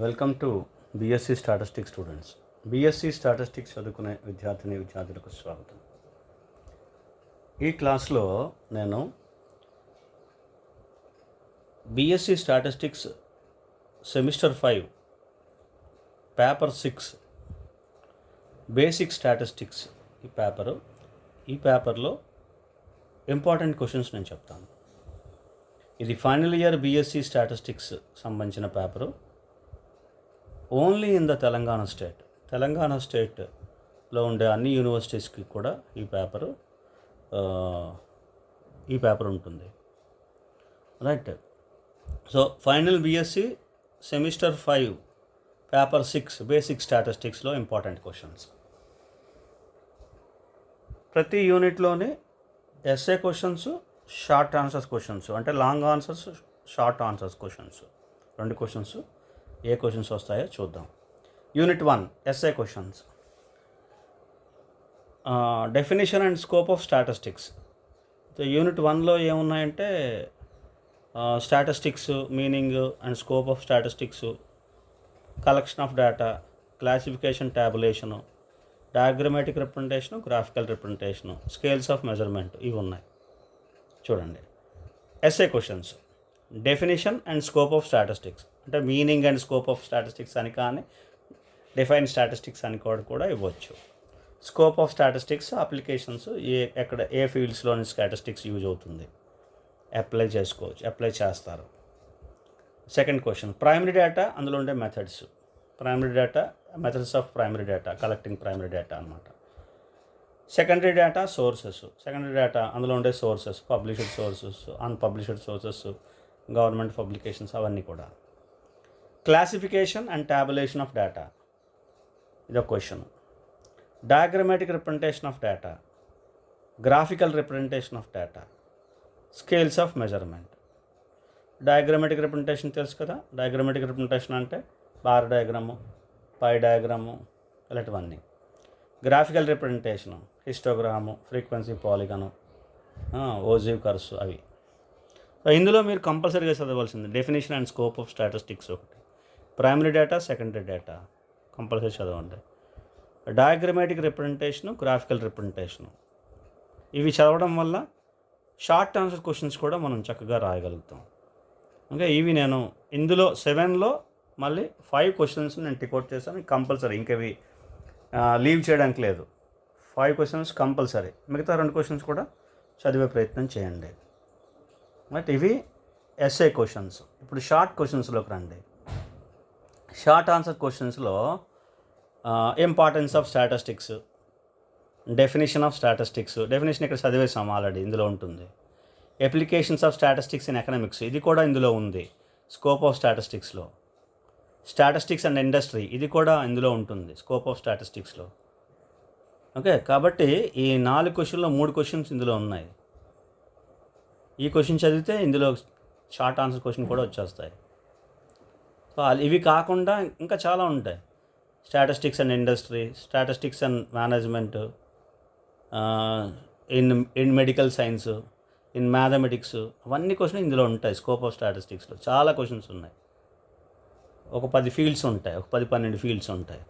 Welcome to BSc statistics students. BSc statistics చదువుకునే విద్యార్థులకు స్వాగతం. ఈ క్లాస్లో నేను BSc statistics semester 5 paper 6 basic statistics ఈ పేపర్లో ఇంపార్టెంట్ క్వశ్చన్స్ నేను చెప్తాను. ఇది ఫైనల్ ఇయర్ బీఎస్సీ స్టాటిస్టిక్స్ సంబంధించిన paper. Only in the Telangana స్టేట్లో ఉండే అన్ని యూనివర్సిటీస్కి కూడా ఈ పేపర్ ఉంటుంది, right. So final BSc semester 5 paper 6 basic స్టాటిస్టిక్స్లో ఇంపార్టెంట్ క్వశ్చన్స్. ప్రతి యూనిట్లోని SA questions, short answers questions, అంటే long answers, short answers questions, 2 questions. ఏ క్వశ్చన్స్ వస్తాయో చూద్దాం. Unit 1 SA questions. Definition and scope of statistics. Unit 1లో ఏమున్నాయంటే statistics, meaning and scope of statistics, collection of data, classification, tabulation, diagrammatic representation, graphical representation, scales of measurement, ఇవి ఉన్నాయి. చూడండి, SA questions. Definition and scope of statistics అంటే meaning and scope of statistics అని, కానీ define statistics అని కూడా ఇవ్వచ్చు. Scope of statistics applications, ఏ ఫీల్డ్స్లోని స్టాటిస్టిక్స్ యూజ్ అవుతుంది, అప్లై చేస్తారు. సెకండ్ క్వశ్చన్, ప్రైమరీ డేటా, అందులో ఉండే methods. Methods of primary data, collecting primary data అన్నమాట. Secondary data, sources. Secondary data, అందులో ఉండే sources, published sources, unpublished sources, government publications, అవన్నీ కూడా. Classification and tabulation of data, ఇదొక question. Diagrammatic representation of data, graphical representation of data, scales of measurement. Diagrammatic representation తెలుసు కదా. Diagrammatic representation అంటే bar diagram, pie diagram, ఇలాంటివన్నీ. Graphical representation, histogram, frequency polygon, ogive curves, అవి. ఇందులో మీరు కంపల్సరీగా చదవాల్సింది definition and scope of statistics ఒకటి, primary data, secondary data compulsory చదవండి. డయాగ్రమాటిక్ రిప్రజెంటేషను, గ్రాఫికల్ రిప్రజెంటేషను, ఇవి చదవడం వల్ల షార్ట్ ఆన్సర్ క్వశ్చన్స్ కూడా మనం చక్కగా రాయగలుగుతాం. ఓకే, ఇవి నేను ఇందులో 7లో మళ్ళీ 5 క్వశ్చన్స్ నేను టికౌట్ చేస్తాను కంపల్సరీ. ఇంకవి లీవ్ చేయడానికి లేదు. 5 క్వశ్చన్స్ కంపల్సరీ. మిగతా 2 క్వశ్చన్స్ కూడా చదివే ప్రయత్నం చేయండి. బట్ ఇవి ఎస్ఏ క్వశ్చన్స్. ఇప్పుడు షార్ట్ క్వశ్చన్స్లోకి రండి. షార్ట్ ఆన్సర్ క్వశ్చన్స్లో importance of statistics, definition of statistics. Definition ఇక్కడ చదివేసాం ఆల్రెడీ, ఇందులో ఉంటుంది. Applications of statistics in economics, ఇది కూడా ఇందులో ఉంది స్కోప్ ఆఫ్ స్టాటిస్టిక్స్లో. స్టాటిస్టిక్స్ అండ్ ఇండస్ట్రీ, ఇది కూడా ఇందులో ఉంటుంది స్కోప్ ఆఫ్ స్టాటిస్టిక్స్లో. ఓకే, కాబట్టి ఈ 4 క్వశ్చన్లో 3 క్వశ్చన్స్ ఇందులో ఉన్నాయి. ఈ క్వశ్చన్ చదివితే ఇందులో షార్ట్ ఆన్సర్ క్వశ్చన్ కూడా వచ్చేస్తాయి. సో ఇవి కాకుండా ఇంకా చాలా ఉంటాయి. Statistics and industry, statistics and management, in medical science, in mathematics, అవన్నీ క్వశ్చన్ ఇందులో ఉంటాయి. స్కోప్ ఆఫ్ స్టాటిస్టిక్స్లో చాలా క్వశ్చన్స్ ఉన్నాయి. ఒక 10 ఫీల్డ్స్ ఉంటాయి, ఒక 10-12 ఫీల్డ్స్ ఉంటాయి.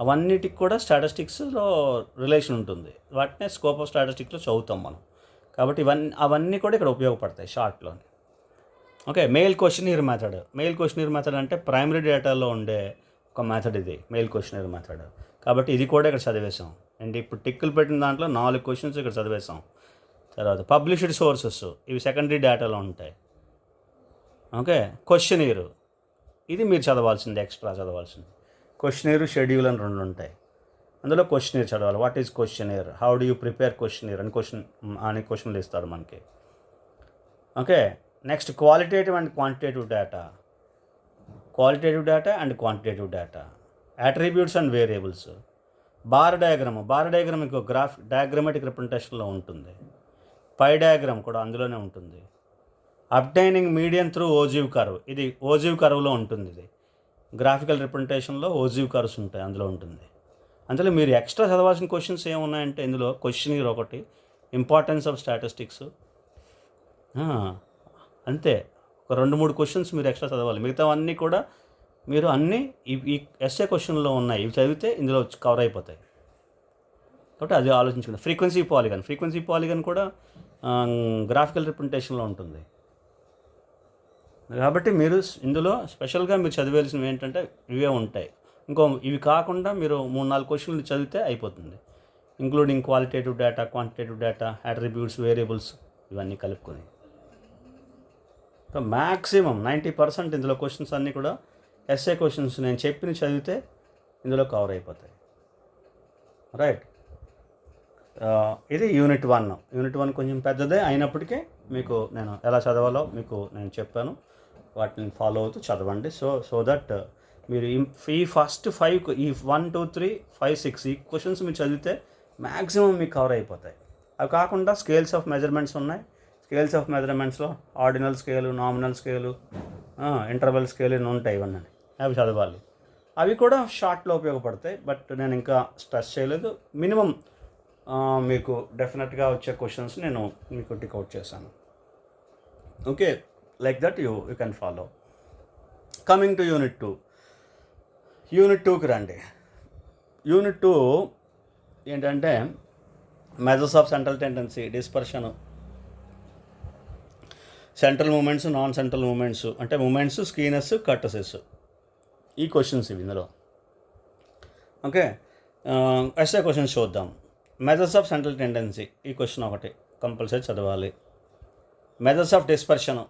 అవన్నిటికి కూడా స్టాటిస్టిక్స్లో రిలేషన్ ఉంటుంది. వాటినే స్కోప్ ఆఫ్ స్టాటిస్టిక్స్లో చదువుతాం మనం. కాబట్టి అవన్నీ కూడా ఇక్కడ ఉపయోగపడతాయి షార్ట్లోని. ఓకే, మెయిల్ క్వశ్చనీర్ మెథడ్ అంటే ప్రైమరీ డేటాలో ఉండే ఒక మెథడ్ ఇది, మెయిల్ క్వశ్చనీర్ మెథడ్. కాబట్టి ఇది కూడా ఇక్కడ చదివేసాం. అండ్ ఇప్పుడు టిక్కులు పెట్టిన దాంట్లో 4 క్వశ్చన్స్ ఇక్కడ చదివేసాం. తర్వాత పబ్లిష్డ్ సోర్సెస్, ఇవి సెకండరీ డేటాలో ఉంటాయి. ఓకే, క్వశ్చనీర్, ఇది మీరు చదవాల్సింది, ఎక్స్ట్రా చదవాల్సింది. క్వశ్చనీర్, షెడ్యూల్ అని 2 ఉంటాయి. అందులో క్వశ్చనీర్ చదవాలి. What is questionnaire, how do you prepare questionnaire అని క్వశ్చన్లు ఇస్తారు మనకి. Okay, next qualitative and quantitative data, attributes and variables. Bar diagram ఇంకో డయాగ్రమాటిక్ రిప్రజెంటేషన్లో ఉంటుంది. పై డయాగ్రామ్ కూడా అందులోనే ఉంటుంది. అబ్టైనింగ్ మీడియన్ త్రూ ఓజివ్ కర్వ్, ఇది ఓజివ్ కర్వ్లో ఉంటుంది. ఇది గ్రాఫికల్ రిప్రజెంటేషన్లో ఓజివ్ కర్వ్స్ ఉంటాయి, అందులో ఉంటుంది. అందులో మీరు ఎక్స్ట్రా చదవాల్సిన క్వశ్చన్స్ ఏమున్నాయంటే ఇందులో క్వశ్చనీర్ ఒకటి, ఇంపార్టెన్స్ ఆఫ్ స్టాటిస్టిక్స్, అంతే. ఒక 2-3 క్వశ్చన్స్ మీరు ఎక్స్ట్రా చదవాలి. మిగతావన్నీ కూడా మీరు అన్నీ ఈ ఎస్ఏ క్వశ్చన్లో ఉన్నాయి, ఇవి చదివితే ఇందులో కవర్ అయిపోతాయి. కాబట్టి అది ఆలోచించుకోండి. ఫ్రీక్వెన్సీ పాలిగన్ కూడా గ్రాఫికల్ రిప్రజెంటేషన్లో ఉంటుంది. కాబట్టి మీరు ఇందులో స్పెషల్గా మీరు చదివేయాల్సినవి ఏంటంటే ఇవే ఉంటాయి. ఇవి కాకుండా మీరు 3-4 క్వశ్చన్లు చదివితే అయిపోతుంది. Including qualitative data, quantitative data, attributes, variables ఇవన్నీ కలుపుకొని. సో మ్యాక్సిమం 90% ఇందులో క్వశ్చన్స్ అన్నీ కూడా ఎస్ఏ క్వశ్చన్స్ నేను చెప్పిన చదివితే ఇందులో కవర్ అయిపోతాయి. రైట్. ఇది యూనిట్ 1 కొంచెం పెద్దదే అయినప్పటికీ మీకు నేను ఎలా చదవాలో మీకు నేను చెప్పాను. వాటిని ఫాలో అవుతూ చదవండి. సో దట్ మీరు ఈ ఫస్ట్ 5 ఈ 1, 2, 3, 5, 6 ఈ క్వశ్చన్స్ మీరు చదివితే మ్యాక్సిమం మీకు కవర్ అయిపోతాయి. అవి కాకుండా స్కేల్స్ ఆఫ్ మెజర్మెంట్స్ ఉన్నాయి. స్కేల్స్ ఆఫ్ మెజర్మెంట్స్లో ordinal scale, nominal scale, interval scale ఇవి ఉంటాయి. ఇవన్నీ అవి చదవాలి. అవి కూడా షార్ట్లో ఉపయోగపడతాయి. బట్ నేను ఇంకా స్ట్రెస్ చేయలేదు. మినిమం మీకు డెఫినెట్గా వచ్చే క్వశ్చన్స్ నేను మీకు టికౌట్ చేశాను. Okay, like that you can follow. Coming to unit 2. Unit 2కి రండి. యూనిట్ 2 ఏంటంటే measures of central tendency, dispersion, central moments, non central moments, అంటే మూమెంట్స్, స్కీనెస్, కర్టసెస్, ఈ క్వశ్చన్స్ ఇవి ఇందులో. ఓకే, ఎస్ఏ క్వశ్చన్స్ చూద్దాం. మెజర్స్ ఆఫ్ సెంట్రల్ టెండెన్సీ, ఈ question ఒకటి కంపల్సరీ చదవాలి. Measures of dispersion,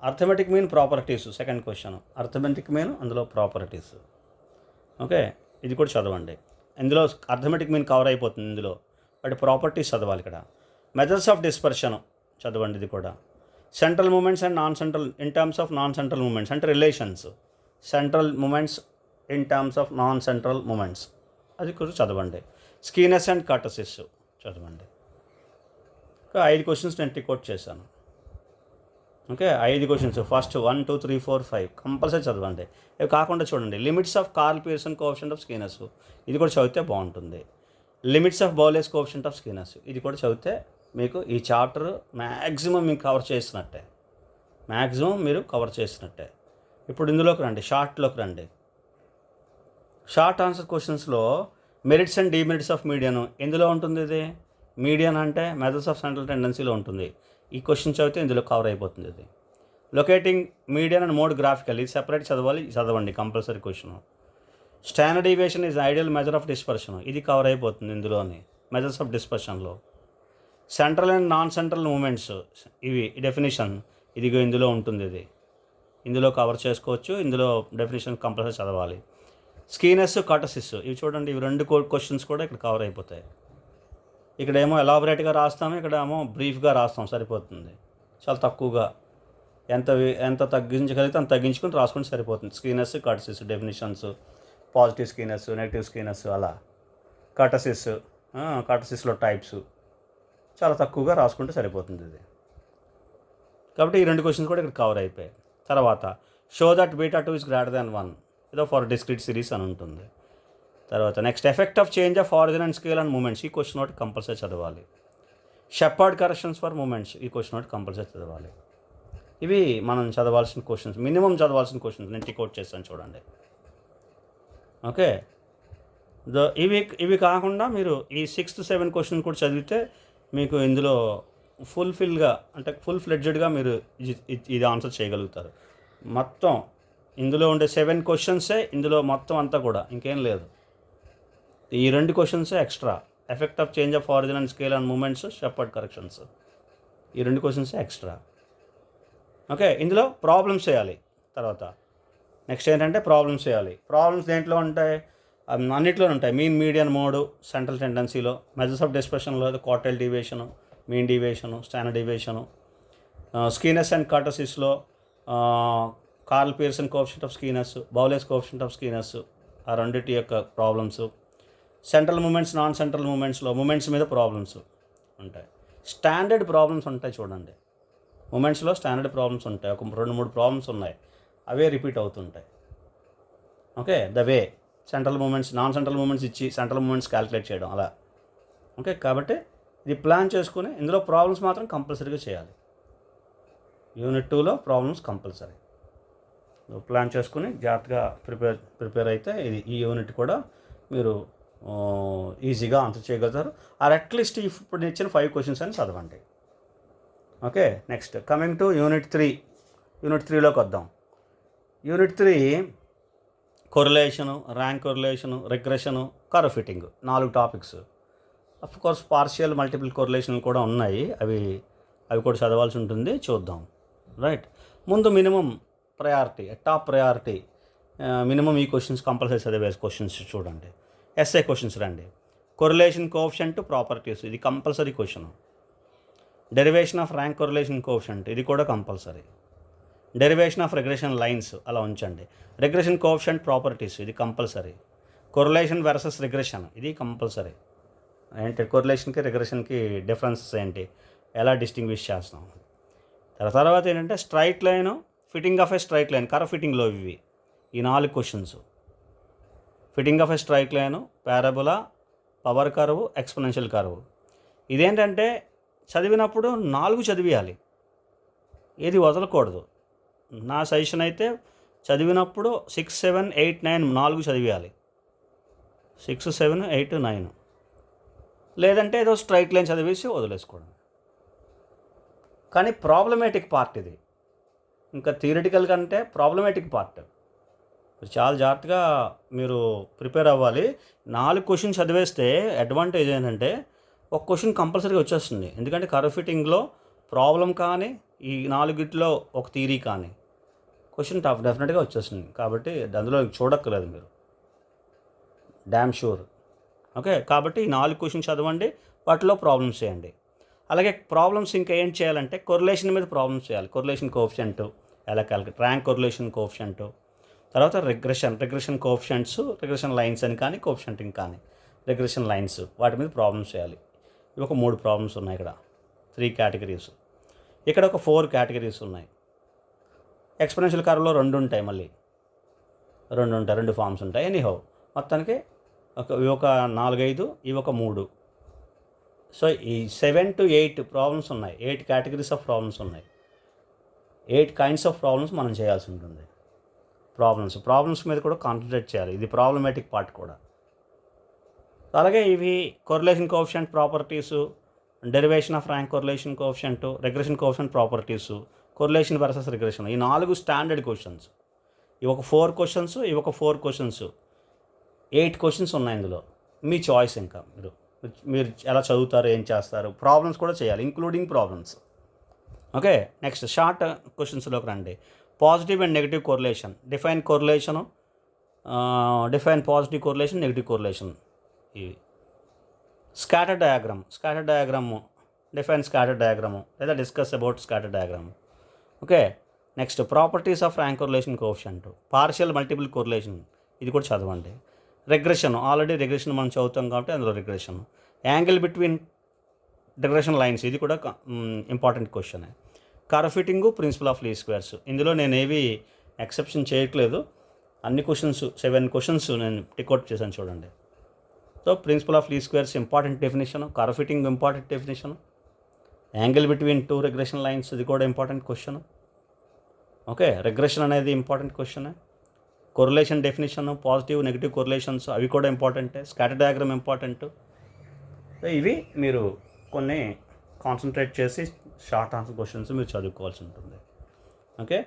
arithmetic mean properties, second question. Arithmetic mean అందులో properties. Okay, ఇది కూడా చదవండి. ఇందులో అర్థమెటిక్ మీన్ కవర్ అయిపోతుంది ఇందులో, బట్ ప్రాపర్టీస్ చదవాలి ఇక్కడ. మెజర్స్ ఆఫ్ డిస్పర్షన్ చదవండి, ఇది కూడా. Central moments and non central in terms of non central moments, అంటే relations central moments in terms of non central moments, అది కూడా చదవండి. స్కీనెస్ అండ్ కర్టసెస్ చదవండి. 5 క్వశ్చన్స్ నేను టికోట్ చేశాను. Okay, 5 questions. ఫస్ట్ 1, 2, 3, 4, 5 కంపల్సరీ చదవండి. ఇవి కాకుండా చూడండి, limits of Karl Pearson coefficient of skewness, ఇది కూడా చదివితే బాగుంటుంది. Limits of Bowley's coefficient of skewness, ఇది కూడా చదివితే మీకు ఈ చాప్టర్ మ్యాక్సిమం మీకు కవర్ చేసినట్టే. ఇప్పుడు ఇందులోకి రండి, షార్ట్లోకి రండి. షార్ట్ ఆన్సర్ క్వశ్చన్స్లో merits and demerits of median ఎందులో ఉంటుంది? ఇది మీడియన్ అంటే మెథడ్స్ ఆఫ్ సెంట్రల్ టెండెన్సీలో ఉంటుంది. ఈ క్వశ్చన్ చదివితే ఇందులో కవర్ అయిపోతుంది. ఇది locating median and mode graphical, ఇది సెపరేట్ చదవండి compulsory question. Standard deviation is ideal measure of dispersion, ఇది కవర్ అయిపోతుంది ఇందులోని మెజర్స్ ఆఫ్ డిస్పర్షన్లో. Central and non central moments, ఇవి డెఫినేషన్ ఇదిగో ఇందులో ఉంటుంది. ఇది ఇందులో కవర్ చేసుకోవచ్చు. ఇందులో డెఫినేషన్ కంపల్సరీ చదవాలి. స్కీనెస్, కర్టసెస్, ఇవి చూడండి. ఇవి 2 క్వశ్చన్స్ కూడా ఇక్కడ కవర్ అయిపోతాయి. ఇక్కడేమో ఎలాబొరేట్గా రాస్తాము, ఇక్కడేమో బ్రీఫ్గా రాస్తాం, సరిపోతుంది. చాలా తక్కువగా ఎంత తగ్గించగలిగితే అంత తగ్గించుకొని రాసుకుంటే సరిపోతుంది. Skewness, కర్టసెస్ definitions, positive skewness, negative skewness, అలా. కర్టసెస్లో టైప్స్ చాలా తక్కువగా రాసుకుంటే సరిపోతుంది ఇది. కాబట్టి ఈ 2 క్వశ్చన్స్ కూడా ఇక్కడ కవర్ అయిపోయాయి. తర్వాత show that β2 is greater than 1, ఏదో ఫర్ డిస్క్రీట్ సిరీస్ అని ఉంటుంది. తర్వాత next effect of change of origin and scale and moments, ఈ క్వశ్చన్ ఒకటి కంపల్సరీ చదవాలి. షెపర్డ్ కరెక్షన్స్ ఫర్ మూమెంట్స్, ఈ క్వశ్చన్ ఒకటి కంపల్సరీ చదవాలి. ఇవి మనం చదవాల్సిన క్వశ్చన్స్, మినిమం చదవాల్సిన క్వశ్చన్స్ నేను టికోట్ చేస్తాను చూడండి. ఓకే, ఇవి కాకుండా మీరు ఈ 6th, 7th క్వశ్చన్ కూడా చదివితే మీకు ఇందులో ఫుల్ ఫ్లెడ్జెడ్గా మీరు ఇది ఆన్సర్ చేయగలుగుతారు. మొత్తం ఇందులో ఉండే 7 క్వశ్చన్సే ఇందులో మొత్తం అంతా కూడా, ఇంకేం లేదు. ఈ 2 క్వశ్చన్సే extra. Effect of change of origin and scale and moments, Sheppard corrections, ఈ 2 క్వశ్చన్సే ఎక్స్ట్రా. ఓకే, ఇందులో ప్రాబ్లమ్స్ చేయాలి. తర్వాత నెక్స్ట్ ఏంటంటే ప్రాబ్లమ్స్ చేయాలి. ప్రాబ్లమ్స్ దేంట్లో ఉంటాయి? అన్నింటిలో ఉంటాయి. మీన్, మీడియన్, మోడ్, సెంట్రల్ టెండెన్సీలో. మెజర్స్ ఆఫ్ డిస్పర్షన్లో quartile deviation, mean deviation, standard deviation. Skewness and కర్టసెస్లో Karl Pearson coefficient of skewness, Bowley's coefficient of skewness, ఆ రెండింటి యొక్క problems. Central moments, non central మూమెంట్స్లో మూమెంట్స్ మీద ప్రాబ్లమ్స్ ఉంటాయి. స్టాండర్డ్ ప్రాబ్లమ్స్ ఉంటాయి చూడండి. మూమెంట్స్లో స్టాండర్డ్ ప్రాబ్లమ్స్ ఉంటాయి. ఒక 2-3 ప్రాబ్లమ్స్ ఉన్నాయి, అవే రిపీట్ అవుతుంటాయి. Okay, the way central moments, non central moments ఇచ్చి సెంట్రల్ మూమెంట్స్ క్యాలిక్యులేట్ చేయడం అలా. ఓకే, కాబట్టి ఇది ప్లాన్ చేసుకుని ఇందులో ప్రాబ్లమ్స్ మాత్రం కంపల్సరీగా చేయాలి. యూనిట్ 2లో ప్రాబ్లమ్స్ కంపల్సరీ. ప్లాన్ చేసుకుని జాగ్రత్తగా ప్రిపేర్ అయితే ఈ యూనిట్ కూడా మీరు ఈజీగా ఆన్సర్ చేయగలుగుతారు. ఆర్ అట్లీస్ట్ ఇప్పుడు ఇచ్చిన 5 క్వశ్చన్స్ అని చదవండి. Okay, next coming to unit 3. Unit 3లోకి వద్దాం. Unit 3 correlation, rank correlation, regression, curve fitting 4 topics. Of course partial multiple correlation కూడా ఉన్నాయి, అవి కూడా చదవాల్సి ఉంటుంది, చూద్దాం. రైట్, ముందు minimum priority, top priority minimum ఈ క్వశ్చన్స్ కంపల్సరీ చదివే క్వశ్చన్స్ చూడండి. ఎస్ఏ క్వశ్చన్స్ రండి. కొరిలేషన్ కోఎఫిషియంట్ ప్రాపర్టీస్, ఇది compulsory question. Derivation of rank correlation coefficient, ఇది కూడా compulsory. Derivation of regression lines అలా ఉంచండి. రిగ్రెషన్ కోఎఫిషియంట్ ప్రాపర్టీస్, ఇది కంపల్సరీ. కొరిలేషన్ వర్సెస్ రిగ్రెషన్, ఇది కంపల్సరీ. ఏంటి కొరిలేషన్కి రిగ్రెషన్కి డిఫరెన్సెస్ ఏంటి, ఎలా డిస్టింగ్విష్ చేస్తాం. తర్వాత ఏంటంటే straight line, fitting of a straight line, curve ఫిట్టింగ్లో ఇవి ఈ 4 questions. Fitting of a straight line, parabola, power curve, exponential curve. ఇదేంటంటే చదివినప్పుడు 4 చదివేయాలి, ఏది వదలకూడదు. నా సజెషన్ అయితే చదివినప్పుడు 6, 7, 8, 9 4 చదివేయాలి. 6, 7, 8, 9. లేదంటే ఏదో స్ట్రైట్ లైన్ చదివేసి వదిలేసుకోవడం. కానీ ప్రాబ్లమేటిక్ పార్ట్ ఇది, ఇంకా థియరిటికల్ కంటే ప్రాబ్లమేటిక్ పార్ట్. చాలా జాగ్రత్తగా మీరు ప్రిపేర్ అవ్వాలి. 4 క్వశ్చన్స్ చదివేస్తే అడ్వాంటేజ్ ఏంటంటే ఒక క్వశ్చన్ కంపల్సరీగా వచ్చేస్తుంది. ఎందుకంటే కర్వ్ ఫిట్టింగ్లో ప్రాబ్లం కానీ ఈ 4 ఒక థియరీ కానీ క్వశ్చన్ డెఫినెట్గా వచ్చేస్తుంది. కాబట్టి అందులో చూడక్కర్లేదు మీరు, డ్యామ్ షూర్. ఓకే, కాబట్టి ఈ 4 క్వశ్చన్స్ చదవండి, వాటిలో ప్రాబ్లమ్స్ చేయండి. అలాగే ప్రాబ్లమ్స్ ఇంకా ఏం చేయాలంటే కొరిలేషన్ మీద ప్రాబ్లమ్స్ చేయాలి. కొరిలేషన్ కోఎఫిషియంట్ ఎలా క్యాలిక్యులేట్, ర్యాంక్ కొరిలేషన్ కోఎఫిషియంట్, తర్వాత రిగ్రెషన్ కోఎఫిషియంట్స్, రిగ్రెషన్ లైన్స్ అని కానీ కోఎఫిషియంటింగ్ కానీ రిగ్రెషన్ లైన్స్, వాటి మీద ప్రాబ్లమ్స్ చేయాలి. ఇవి ఒక 3 ప్రాబ్లమ్స్ ఉన్నాయి ఇక్కడ, 3 కేటగిరీస్. ఇక్కడ ఒక 4 కేటగిరీస్ ఉన్నాయి. ఎక్స్పోనెన్షియల్ కర్వ్లో 2 ఉంటాయి, మళ్ళీ 2 ఉంటాయి, 2 ఫార్మ్స్ ఉంటాయి. ఎనీహౌ మొత్తానికి ఇవి ఒక 4, 5, ఇవి ఒక 3. సో ఈ 7 to 8 ప్రాబ్లమ్స్ ఉన్నాయి, 8 కేటగిరీస్ ఆఫ్ ప్రాబ్లమ్స్ ఉన్నాయి, 8 కైండ్స్ ఆఫ్ ప్రాబ్లమ్స్ మనం చేయాల్సి ఉంటుంది. ప్రాబ్లమ్స్ మీద కూడా కాన్సన్ట్రేట్ చేయాలి, ఇది ప్రాబ్లమేటిక్ పార్ట్ కూడా. అలాగే ఇవి correlation coefficient properties, derivation of rank correlation coefficient, regression coefficient properties, correlation versus regression, ఈ 4 స్టాండర్డ్ క్వశ్చన్స్. ఇవి ఒక 4 క్వశ్చన్స్, ఇవి ఒక 4 క్వశ్చన్స్, 8 క్వశ్చన్స్ ఉన్నాయి ఇందులో. మీ చాయిస్, ఇంకా మీరు ఎలా చదువుతారు, ఏం చేస్తారు. ప్రాబ్లమ్స్ కూడా చేయాలి, including problems. Okay, next short క్వశ్చన్స్లోకి రండి. Positive and negative correlation, define correlation, define positive correlation, negative correlation. ఇవి scatter diagram, define scatter diagram, లేదా discuss about scatter diagram. Okay, next properties of rank correlation coefficient, partial multiple correlation, ఇది కూడా చదవండి. Regression, already regression మనం చదువుతాం కాబట్టి అందులో regression. Angle between regression lines, ఇది కూడా important question. Curve fitting, principle of least squares, ఇందులో నేను ఏవి ఎక్సెప్షన్ చేయట్లేదు, అన్ని క్వశ్చన్స్ 7 క్వశ్చన్స్ నేను టిక్అవుట్ చేశాను చూడండి. So principle of least squares important definition, curve fitting important definition, angle between 2 regression lines, ఇది కూడా ఇంపార్టెంట్ క్వశ్చన్. ఓకే, రిగ్రెషన్ అనేది important question. Correlation definition, positive negative correlations, అవి కూడా ఇంపార్టెంటే. Scatter diagram important. సో ఇవి మీరు కొన్ని కాన్సన్ట్రేట్ చేసి షార్ట్ ఆన్సర్ క్వశ్చన్స్ మీరు చదువుకోవాల్సి ఉంటుంది. ఓకే,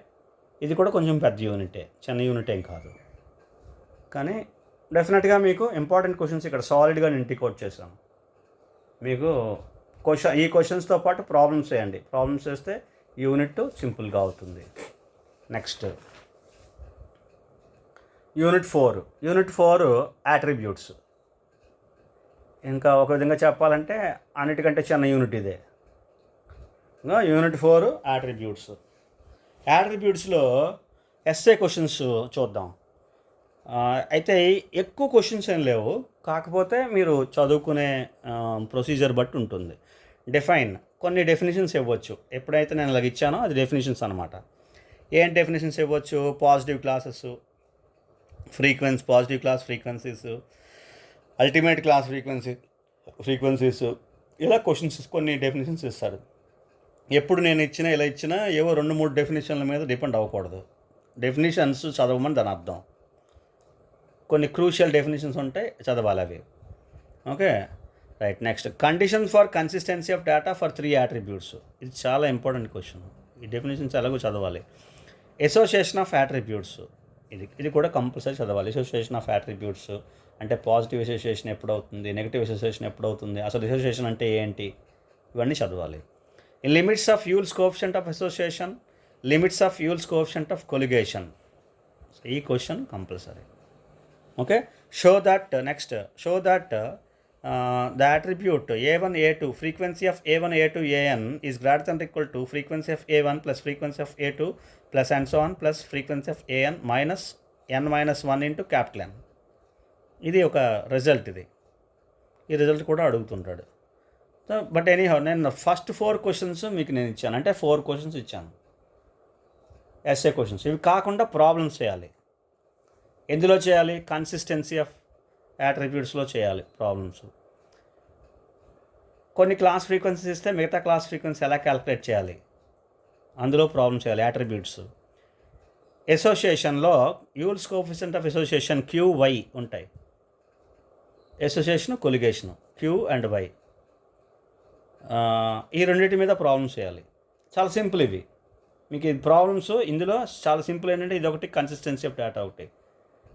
ఇది కూడా కొంచెం పెద్ద యూనిటే, చిన్న యూనిట్ ఏం కాదు, కానీ డెఫినెట్గా మీకు ఇంపార్టెంట్ క్వశ్చన్స్ ఇక్కడ సాలిడ్గా నేను టిక్అవుట్ చేశాను. మీకు ఈ క్వశ్చన్స్తో పాటు ప్రాబ్లమ్స్ చేయండి, ప్రాబ్లమ్స్ చేస్తే యూనిట్ సింపుల్గా అవుతుంది. Next unit 4 attributes. ఇంకా ఒక విధంగా చెప్పాలంటే అన్నిటికంటే చిన్న యూనిట్ ఇదే. యూనిట్ 4 యాట్రిబ్యూట్స్లో ఎస్ఏ క్వశ్చన్స్ చూద్దాం. అయితే ఎక్కువ క్వశ్చన్స్ ఏం లేవు, కాకపోతే మీరు చదువుకునే ప్రొసీజర్ బట్టి ఉంటుంది. డిఫైన్, కొన్ని డెఫినేషన్స్ ఇవ్వచ్చు. ఎప్పుడైతే నేను ఇలాగ ఇచ్చానో అది డెఫినేషన్స్ అనమాట. ఏం డెఫినేషన్స్ ఇవ్వచ్చు? Positive classes positive class frequencies, ultimate class frequencies, ఇలా క్వశ్చన్స్ కొన్ని డెఫినేషన్స్ ఇస్తారు. ఎప్పుడు నేను ఇలా ఇచ్చినా ఏవో 2-3 డెఫినేషన్ల మీద డిపెండ్ అవ్వకూడదు. డెఫినేషన్స్ చదవమని దాని అర్థం. కొన్ని క్రూషియల్ డెఫినేషన్స్ ఉంటాయి, చదవాలి అవి. Okay, right. Next, condition for consistency of data for 3 attributes. ఇది చాలా ఇంపార్టెంట్ క్వశ్చన్. ఈ డెఫినేషన్స్ ఎలాగో చదవాలి. అసోసియేషన్ ఆఫ్ యాట్రిబ్యూట్స్, ఇది కూడా కంపల్సరీ చదవాలి. అసోసియేషన్ ఆఫ్ యాట్రిబ్యూట్స్ అంటే పాజిటివ్ అసోసియేషన్ ఎప్పుడవుతుంది, నెగిటివ్ అసోసియేషన్ ఎప్పుడవుతుంది, అసలు అసోసియేషన్ అంటే ఏంటి, ఇవన్నీ చదవాలి. Limits of Yule's coefficient of association, limits of Yule's coefficient of colligation. ఈ question compulsory. Okay, show that the attribute a1 a2 frequency of a1 a2 an is greater than or equal to frequency of a1 plus frequency of a2 plus and so on plus frequency of an minus n minus 1 into capital N. ఇది ఒక result. ఈ result కూడా అడుగుతుంటాడు. But anyhow నేను first 4 questions మీకు నేను ఇచ్చాను, అంటే 4 questions ఇచ్చాను ఎస్ఏ క్వశ్చన్స్. ఇవి కాకుండా ప్రాబ్లమ్స్ చేయాలి. ఎందులో చేయాలి? కన్సిస్టెన్సీ ఆఫ్ యాట్రిబ్యూట్స్లో చేయాలి ప్రాబ్లమ్స్. కొన్ని క్లాస్ ఫ్రీక్వెన్సీస్ ఇస్తే మిగతా క్లాస్ ఫ్రీక్వెన్సీ ఎలా క్యాలిక్యులేట్ చేయాలి, అందులో ప్రాబ్లమ్ చేయాలి. యాట్రిబ్యూట్స్. అసోసియేషన్లో Yule's coefficient of association QY ఉంటాయి. Association, colligation, Q and Y. ఈ రెండింటి మీద ప్రాబ్లమ్స్ చేయాలి. చాలా సింపుల్ ఇవి. మీకు ఈ ప్రాబ్లమ్స్ ఇందులో చాలా సింపుల్. ఏంటంటే ఇది ఒకటి, కన్సిస్టెన్సీ ఆఫ్ డేటా ఒకటి.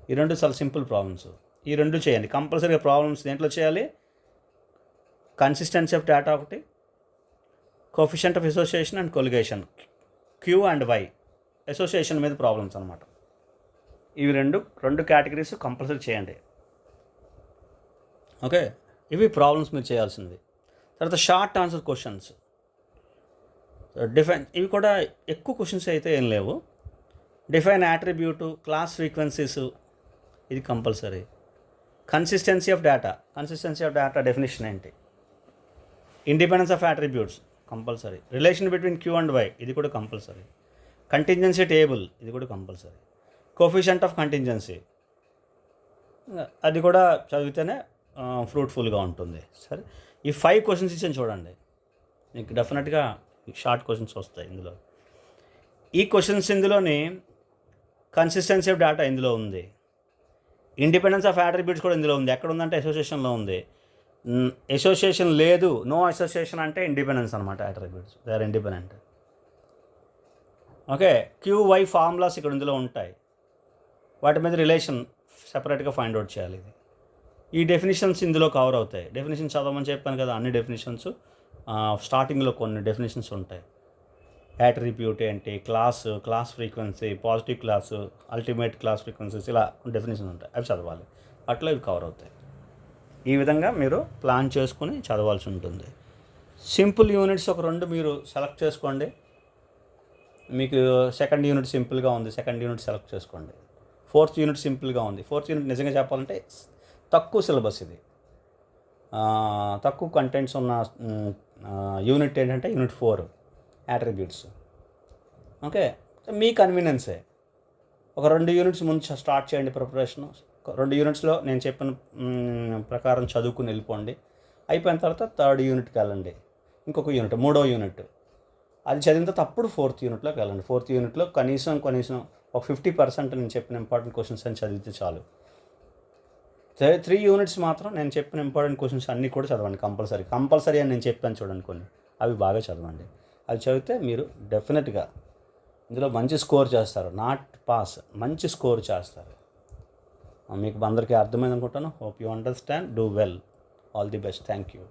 ఈ రెండు చాలా సింపుల్ ప్రాబ్లమ్స్. ఈ రెండు చేయండి కంపల్సరీగా. ప్రాబ్లమ్స్ దేంట్లో చేయాలి? కన్సిస్టెన్సీ ఆఫ్ డేటా ఒకటి, coefficient of association and colligation, Q and Y. Association మీద ప్రాబ్లమ్స్ అనమాట. ఇవి రెండు కేటగిరీస్ కంపల్సరీ చేయండి. ఓకే, ఇవి ప్రాబ్లమ్స్ మీరు చేయాల్సింది. తర్వాత షార్ట్ ఆన్సర్ క్వశ్చన్స్, ఇవి కూడా ఎక్కువ క్వశ్చన్స్ అయితే ఏం లేవు. డిఫైన్ యాట్రిబ్యూటు, క్లాస్ ఫ్రీక్వెన్సీస్, ఇది compulsory. Consistency of data definition ఏంటి? Independence of attributes compulsory. Relation between Q and Y, ఇది కూడా కంపల్సరీ. కంటింజెన్సీ టేబుల్, ఇది కూడా కంపల్సరీ. కోఎఫిషియంట్ ఆఫ్ కంటింజెన్సీ, అది కూడా చదివితేనే ఫ్రూట్ఫుల్గా ఉంటుంది. సరే, ఈ 5 క్వశ్చన్స్ ఇచ్చాను చూడండి, మీకు డెఫినెట్గా షార్ట్ క్వశ్చన్స్ వస్తాయి ఇందులో. ఈ క్వశ్చన్స్ ఇందులోని కన్సిస్టెన్సీ ఆఫ్ డేటా ఇందులో ఉంది, ఇండిపెండెన్స్ ఆఫ్ యాట్రిబ్యూట్స్ కూడా ఇందులో ఉంది. ఎక్కడ ఉందంటే అసోసియేషన్లో ఉంది. అసోసియేషన్ లేదు, నో అసోసియేషన్ అంటే ఇండిపెండెన్స్ అనమాట. Attributes they are independent. Okay, QY formulas ఇక్కడ ఇందులో ఉంటాయి, వాటి మీద రిలేషన్ సెపరేట్గా ఫైండ్ అవుట్ చేయాలి. ఇది ఈ డెఫినేషన్స్ ఇందులో కవర్ అవుతాయి. డెఫినేషన్ చదవమని చెప్పాను కదా, అన్ని డెఫినేషన్స్. స్టార్టింగ్లో కొన్ని డెఫినేషన్స్ ఉంటాయి. యాట్రిబ్యూట్ ఏంటి, class frequency, positive class, ultimate class frequencies, ఇలా డెఫినేషన్ ఉంటాయి. అవి చదవాలి. అట్లా ఇవి కవర్ అవుతాయి. ఈ విధంగా మీరు ప్లాన్ చేసుకుని చదవాల్సి ఉంటుంది. సింపుల్ యూనిట్స్ ఒక 2 మీరు సెలెక్ట్ చేసుకోండి. మీకు సెకండ్ యూనిట్ సింపుల్గా ఉంది, సెకండ్ యూనిట్ సెలెక్ట్ చేసుకోండి. 4th యూనిట్ సింపుల్గా ఉంది. 4th యూనిట్ నిజంగా చెప్పాలంటే తక్కువ సిలబస్ ఇది, తక్కువ కంటెంట్స్ ఉన్న యూనిట్ ఏంటంటే యూనిట్ 4 యాట్రిబ్యూట్స్. ఓకే, మీ కన్వీనియన్సే. ఒక 2 యూనిట్స్ ముందు స్టార్ట్ చేయండి ప్రిపరేషను. 2 యూనిట్స్లో నేను చెప్పిన ప్రకారం చదువుకుని వెళ్ళిపోండి. అయిపోయిన తర్వాత 3rd యూనిట్కి వెళ్ళండి. ఇంకొక యూనిట్, 3వ యూనిట్, అది చదివిన తర్వాత అప్పుడు 4th యూనిట్లోకి వెళ్ళండి. 4th యూనిట్లో కనీసం ఒక 50% నేను చెప్పిన ఇంపార్టెంట్ క్వశ్చన్స్ అని చదివితే చాలు. 3 యూనిట్స్ మాత్రం నేను చెప్పిన ఇంపార్టెంట్ క్వశ్చన్స్ అన్నీ కూడా చదవండి కంపల్సరీ అని నేను చెప్పాను చూడండి కొన్ని, అవి బాగా చదవండి. అవి చదివితే మీరు డెఫినెట్గా ఇందులో మంచి స్కోర్ చేస్తారు. నాట్ పాస్, మంచి స్కోర్ చేస్తారు. మీకు అందరికీ అర్థమైంది అనుకుంటాను. Hope you understand. Do well. All the best. Thank you.